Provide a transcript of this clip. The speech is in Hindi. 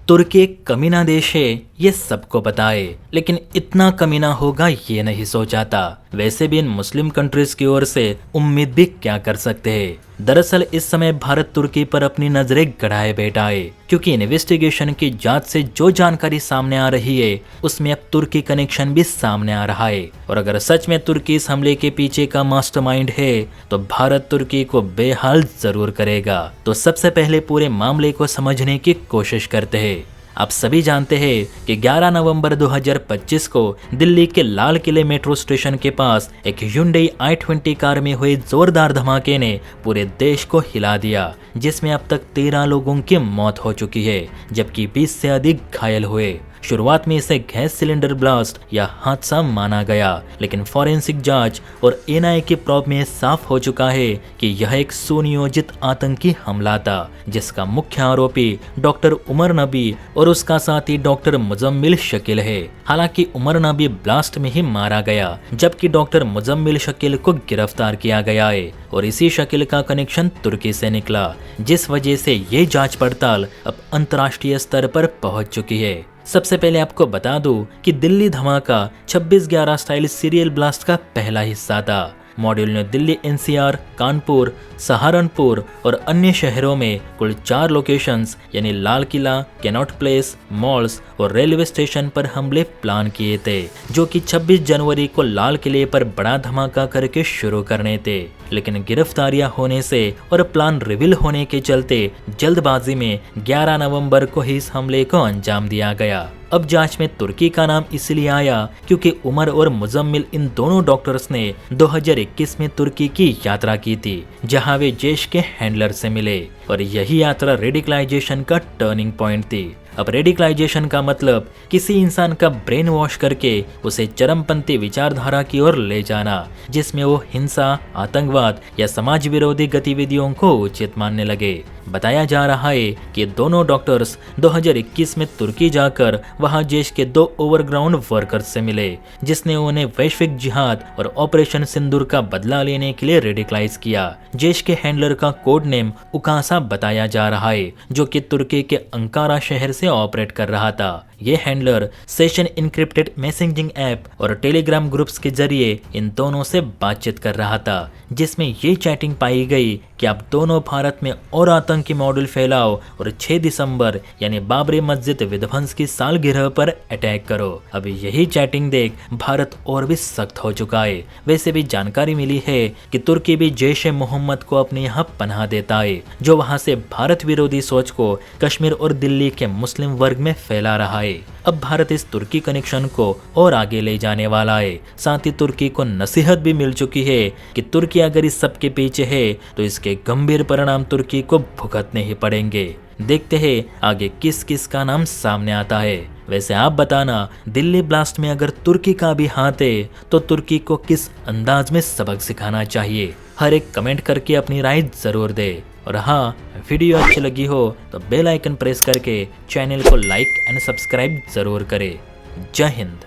तुर्की एक कमीना देश है, ये सबको पता है, लेकिन इतना कमीना होगा ये नहीं सोचा था। वैसे भी इन मुस्लिम कंट्रीज की ओर से उम्मीद भी क्या कर सकते हैं। दरअसल इस समय भारत तुर्की पर अपनी नजरें गड़ाए बैठा है, क्योंकि इन्वेस्टिगेशन की जांच से जो जानकारी सामने आ रही है उसमें अब तुर्की कनेक्शन भी सामने आ रहा है। और अगर सच में तुर्की इस हमले के पीछे का मास्टरमाइंड है तो भारत तुर्की को बेहाल जरूर करेगा। तो सबसे पहले पूरे मामले को समझने की कोशिश करते हैं। आप सभी जानते हैं कि 11 नवंबर 2025 को दिल्ली के लाल किले मेट्रो स्टेशन के पास एक Hyundai i20 कार में हुए जोरदार धमाके ने पूरे देश को हिला दिया, जिसमें अब तक 13 लोगों की मौत हो चुकी है, जबकि 20 से अधिक घायल हुए। शुरुआत में इसे गैस सिलेंडर ब्लास्ट या हादसा माना गया, लेकिन फॉरेंसिक जांच और एनआईए की प्रोब में साफ हो चुका है कि यह एक सुनियोजित आतंकी हमला था, जिसका मुख्य आरोपी डॉक्टर उमर नबी और उसका साथी डॉक्टर मुजम्मिल शकील है। हालांकि उमर नबी ब्लास्ट में ही मारा गया, जबकि डॉक्टर मुजम्मिल शकील को गिरफ्तार किया गया है और इसी शकील का कनेक्शन तुर्की से निकला, जिस वजह से ये जांच पड़ताल अब अंतर्राष्ट्रीय स्तर पर पहुंच चुकी है। सबसे पहले आपको बता दूं कि दिल्ली धमाका 26/11 स्टाइल सीरियल ब्लास्ट का पहला हिस्सा था। मॉड्यूल ने दिल्ली एनसीआर, कानपुर, सहारनपुर और अन्य शहरों में कुल 4 लोकेशंस यानी Lal Qila, cannot place, malls और रेलवे स्टेशन पर हमले प्लान किए थे, जो कि 26 जनवरी को लाल किले पर बड़ा धमाका करके शुरू करने थे। लेकिन गिरफ्तारियां होने से और प्लान रिवील होने के चलते जल्दबाजी में 11 नवंबर को ही इस हमले को अंजाम दिया गया। अब जांच में तुर्की का नाम इसलिए आया क्योंकि उमर और मुजम्मिल इन दोनों डॉक्टर्स ने 2021 में तुर्की की यात्रा की थी, जहां वे जैश के हैंडलर से मिले, और यही यात्रा रेडिकलाइजेशन का टर्निंग पॉइंट थी। अब रेडिकलाइजेशन का मतलब किसी इंसान का ब्रेन वॉश करके उसे चरमपंथी विचारधारा की ओर ले जाना, जिसमें वो हिंसा, आतंकवाद या समाज विरोधी गतिविधियों को उचित मानने लगे। बताया जा रहा है कि दोनों डॉक्टर्स 2021 में तुर्की जाकर वहां जैश के 2 ओवरग्राउंड वर्कर्स से मिले, जिसने उन्हें वैश्विक जिहाद और ऑपरेशन सिंदूर का बदला लेने के लिए रेडिकलाइज किया। जैश के हैंडलर का कोड नेम उकासा बताया जा रहा है, जो कि तुर्की के अंकारा शहर से ऑपरेट कर रहा था। ये handler session encrypted messaging app और टेलीग्राम ग्रुप्स के जरिए इन दोनों से बातचीत कर रहा था, जिसमें ये चैटिंग पाई गई कि आप दोनों भारत में और आतंकी मॉडल फैलाओ और 6 दिसंबर यानी बाबरी मस्जिद विध्वंस की सालगिरह पर अटैक करो। अब यही चैटिंग देख भारत और भी सख्त हो चुका है। वैसे भी जानकारी मिली है कि तुर्की भी जैश ए मोहम्मद को अपने यहाँ पनाह देता है, जो वहाँ से भारत विरोधी सोच को कश्मीर और दिल्ली के मुस्लिम वर्ग में फैला रहा है। अब भारत इस तुर्की कनेक्शन को और आगे ले जाने वाला है। साथ ही तुर्की को नसीहत भी मिल चुकी है कि तुर्की अगर इस सब के पीछे है तो इसके गंभीर परिणाम तुर्की को भुगतने ही पड़ेंगे। देखते हैं आगे किस किस का नाम सामने आता है। वैसे आप बताना, दिल्ली ब्लास्ट में अगर तुर्की का भी हाथ है तो तुर्की को किस अंदाज में सबक सिखाना चाहिए? हर एक कमेंट करके अपनी राय जरूर दे। और हाँ, वीडियो अच्छी लगी हो तो बेल आइकन प्रेस करके चैनल को लाइक एंड सब्सक्राइब जरूर करें। जय हिंद।